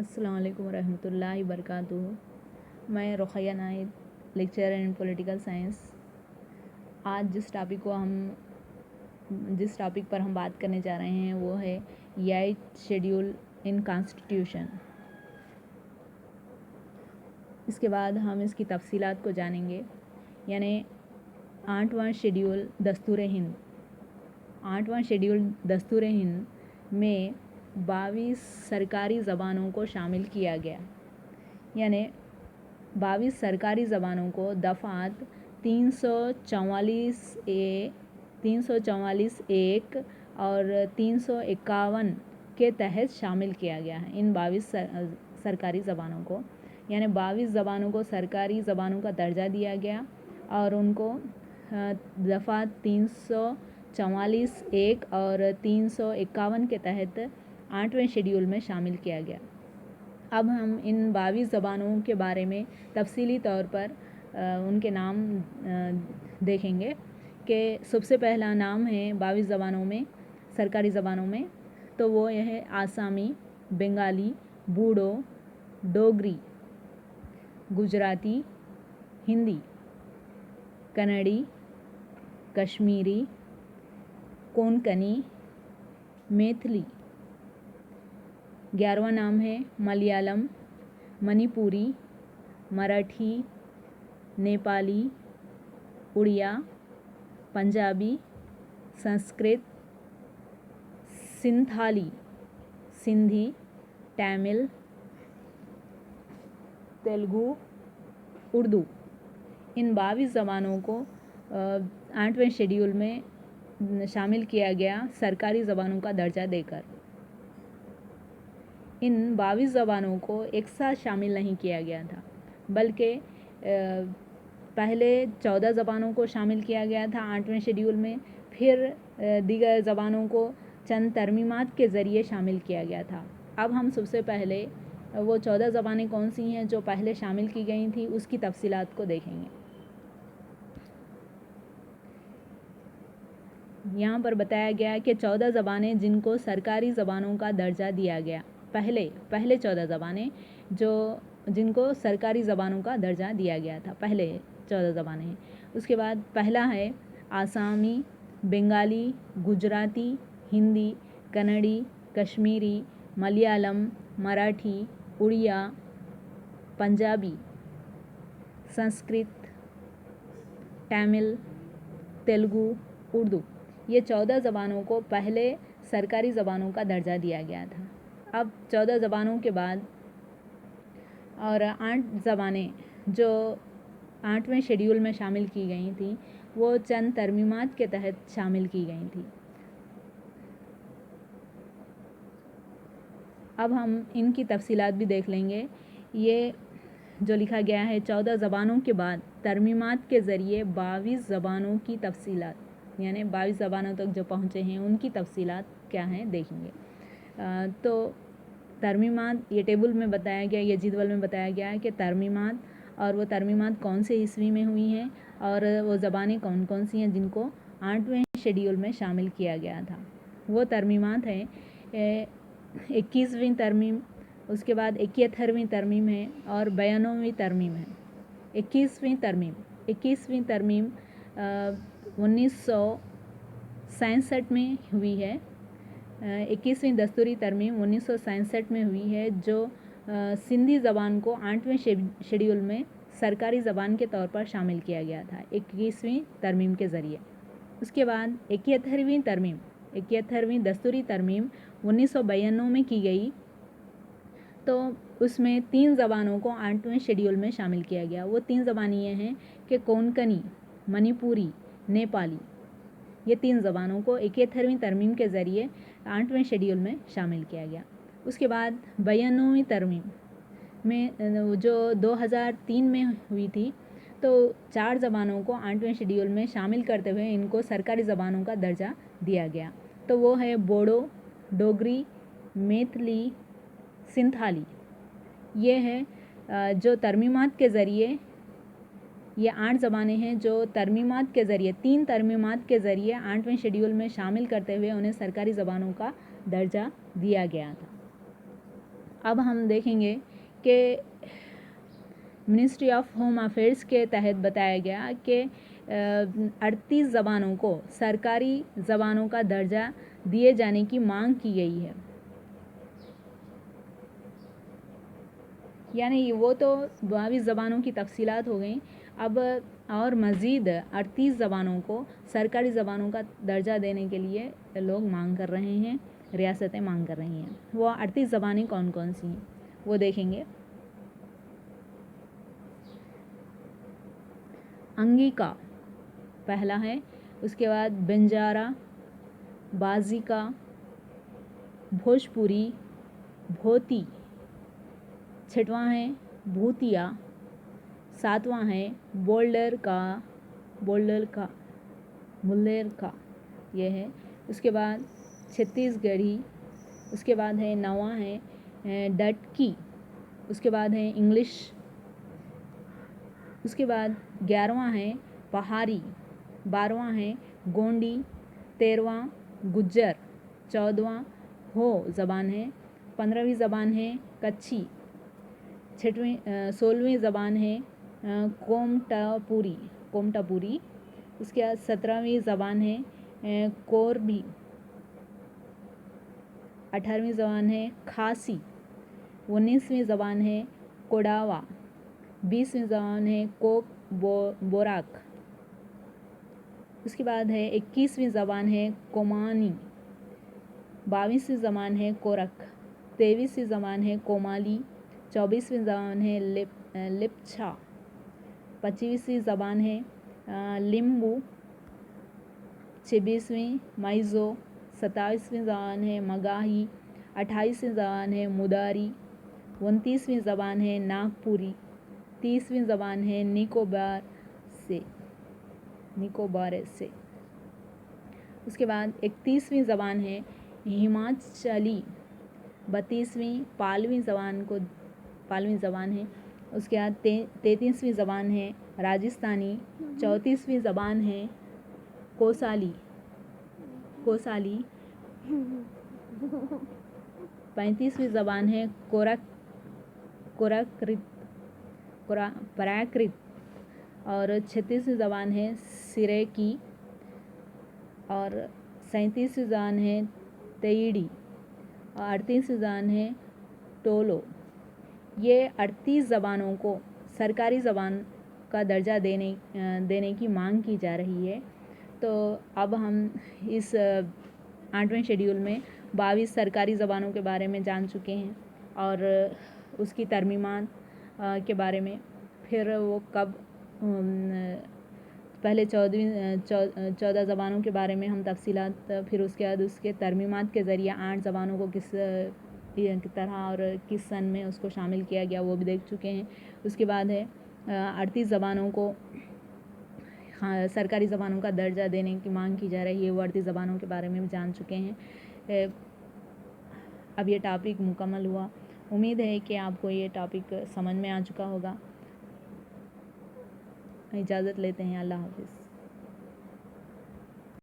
अस्सलाम वालेकुम रहमतुल्लाहि वबरकातुहू। मैं रुक़ैया नाइद, लेक्चरर इन पॉलिटिकल साइंस। आज जिस टॉपिक पर हम बात करने जा रहे हैं वो है 8th शेड्यूल इन कॉन्स्टिट्यूशन। इसके बाद हम इसकी तफसीलात को जानेंगे। यानी 8वां शेड्यूल दस्तूर हिंद। 8वां शेड्यूल दस्तूर हिंद में 22 सरकारी ज़बानों को शामिल किया गया। यानी 22 सरकारी ज़बानों को दफ़ात 344(1) और 351 के तहत शामिल किया गया है। इन 22 सरकारी ज़बानों को, यानी 22 ज़बानों को सरकारी ज़बानों का दर्जा दिया गया और उनको दफ़ात 344(1) और 351 के तहत 8वें शेड्यूल में शामिल किया गया। अब हम इन 22 ज़बानों के बारे में तफसीली तौर पर उनके नाम देखेंगे कि सबसे पहला नाम है 22 ज़बानों में, सरकारी ज़बानों में, तो वो यह है आसामी, बंगाली, बूडो, डोगरी, गुजराती, हिंदी, कन्नड़ी, कश्मीरी, कोंकणी, मैथिली। 11वां नाम है मलयालम, मणिपुरी, मराठी, नेपाली, उड़िया, पंजाबी, संस्कृत, सिंथाली, सिंधी, तमिल, तेलुगु, उर्दू। इन 22 ज़बानों को 8वें शेड्यूल में शामिल किया गया सरकारी ज़बानों का दर्जा देकर। इन 22 ज़बानों को एक साथ शामिल नहीं किया गया था, बल्कि पहले 14 ज़बानों को शामिल किया गया था 8वें शेड्यूल में, फिर दीगर ज़बानों को चंद तरमीमात के ज़रिए शामिल किया गया था। अब हम सबसे पहले वो 14 ज़बानें कौन सी हैं जो पहले शामिल की गई थी उसकी तफसीलात को देखेंगे। यहाँ पर बताया गया कि 14 ज़बानें जिनको सरकारी ज़बानों का दर्जा दिया गया। पहले 14 ज़बानें जिनको सरकारी ज़बानों का दर्जा दिया गया था, पहले 14 ज़बानें हैं। उसके बाद पहला है आसामी, बंगाली, गुजराती, हिंदी, कन्नड़ी, कश्मीरी, मलयालम, मराठी, उड़िया, पंजाबी, संस्कृत, तमिल, तेलुगु, उर्दू। ये 14 ज़बानों को पहले सरकारी ज़बानों का दर्जा दिया गया था। अब 14 ज़बानों के बाद और 8 ज़बानें जो 8वें शेड्यूल में शामिल की गई थी वो चंद तरमीमात के तहत शामिल की गई थी। अब हम इनकी तफसीलात भी देख लेंगे। ये जो लिखा गया है 14 ज़बानों के बाद तरमीमात के ज़रिए 22 ज़बानों की तफसीलात, यानी 22 ज़बानों तक जो पहुँचे हैं उनकी तफसीलात क्या हैं देखेंगे। तो तरमीमात ये टेबल में बताया गया, ये जदवल में बताया गया है कि तरमीमात, और वो तरमीमात कौन से ईस्वी में हुई हैं और वो ज़बानें कौन कौन सी हैं जिनको 8वें शेड्यूल में शामिल किया गया था। वो तरमीमात हैं 21वीं तरमीम, उसके बाद 71वीं तरमीम है और 92वीं तरमीम है। 21वीं तरमीम 1967 में हुई है। 21वीं दस्तूरी तरमीम 1967 में हुई है, जो सिंधी ज़बान को 8वें शेड्यूल में सरकारी ज़बान के तौर पर शामिल किया गया था 21वीं तरमीम के ज़रिए। उसके बाद 71वीं दस्तूरी तरमीम 1992 में की गई, तो उसमें 3 ज़बानों को 8वें शेड्यूल में शामिल किया गया। वो 3 ज़बानें ये हैं कि कोंकणी, मणिपुरी, नेपाली। ये 3 ज़बानों को 71वीं तरमीम के ज़रिए 8वें शेड्यूल में शामिल किया गया। उसके बाद 92वीं तरमीम में जो 2003 में हुई थी, तो 4 ज़बानों को 8वें शेड्यूल में शामिल करते हुए इनको सरकारी ज़बानों का दर्जा दिया गया। तो वो है बोडो, डोगरी, मैथिली, सिंथाली। ये है जो तरमीमात के ज़रिए, ये 8 ज़बानें हैं जो तरमीमात के ज़रिए, 3 तरमीमात के ज़रिए 8वें शेड्यूल में शामिल करते हुए उन्हें सरकारी ज़बानों का दर्जा दिया गया था। अब हम देखेंगे कि मिनिस्ट्री ऑफ होम अफेयर्स के तहत बताया गया कि 38 ज़बानों को सरकारी ज़बानों का दर्जा दिए जाने की मांग की गई है। यानी वो तो 22 ज़बानों की तफसीलात हो गई, अब और मज़ीद 38 ज़बानों को सरकारी ज़बानों का दर्जा देने के लिए लोग मांग कर रहे हैं, रियासतें मांग कर रही हैं। वो 38 ज़बानें कौन कौन सी हैं वो देखेंगे। अंगिका पहला है, उसके बाद बंजारा, बाज़िका, भोजपुरी, भोती, छठवां है भूतिया, सातवां है बोल्डर का ये है। उसके बाद छत्तीसगढ़ी, उसके बाद है नौवां है डटकी, उसके बाद है इंग्लिश, उसके बाद 11वां है पहाड़ी, 12वां है गोंडी, 13वां गुज्जर, 14वां हो ज़बान है, 15वीं ज़बान है कच्छी, 16वीं ज़बान है कोमटापुरी, उसके बाद 17वीं ज़बान है कोरबी, 18वीं ज़बान है खासी, 19वीं ज़बान है कोडावा, 20वीं ज़बान है बोराक, उसके बाद है 21वीं ज़बान है कोमानी, 22वीं ज़बान है कोरक, 23वीं ज़बान है कोमाली, 24वीं ज़बान है लिप्छा, 25वीं ज़बान है लिम्बू, 26वीं माइज़ो, 27वीं ज़बान है मगाही, 28वीं ज़बान है मुदारी, 29वीं ज़बान है नागपुरी, 30वीं ज़बान है निकोबार से। उसके बाद 31वीं ज़बान है हिमाचली, 32वीं पालवी ज़बान है। उसके बाद 33वीं ज़बान है राजस्थानी, 34वीं ज़बान है कोसाली, 35वीं ज़बान है प्राकृत, और 36वीं ज़बान है सिरेकी, और 37वीं ज़बान है तेईडी, और 38वीं ज़बान है टोलो। ये 38 ज़बानों को सरकारी ज़बान का दर्जा देने की मांग की जा रही है। तो अब हम इस 8वें शेड्यूल में 22 सरकारी ज़बानों के बारे में जान चुके हैं और उसकी तरमीमात के बारे में, फिर वो कब पहले 14 ज़बानों के बारे में हम तफसीलात, फिर उसके बाद उसके तरमीमात के ज़रिए 8 ज़बानों को किस तरह और किस सन में उसको शामिल किया गया वो भी देख चुके हैं। उसके बाद है 38 ज़बानों को सरकारी ज़बानों का दर्जा देने की मांग की जा रही है, वो 38 ज़बानों के बारे में भी जान चुके हैं। अब ये टॉपिक मुकम्मल हुआ। उम्मीद है कि आपको ये टॉपिक समझ में आ चुका होगा। इजाज़त लेते हैं, अल्लाह हाफ़िज़।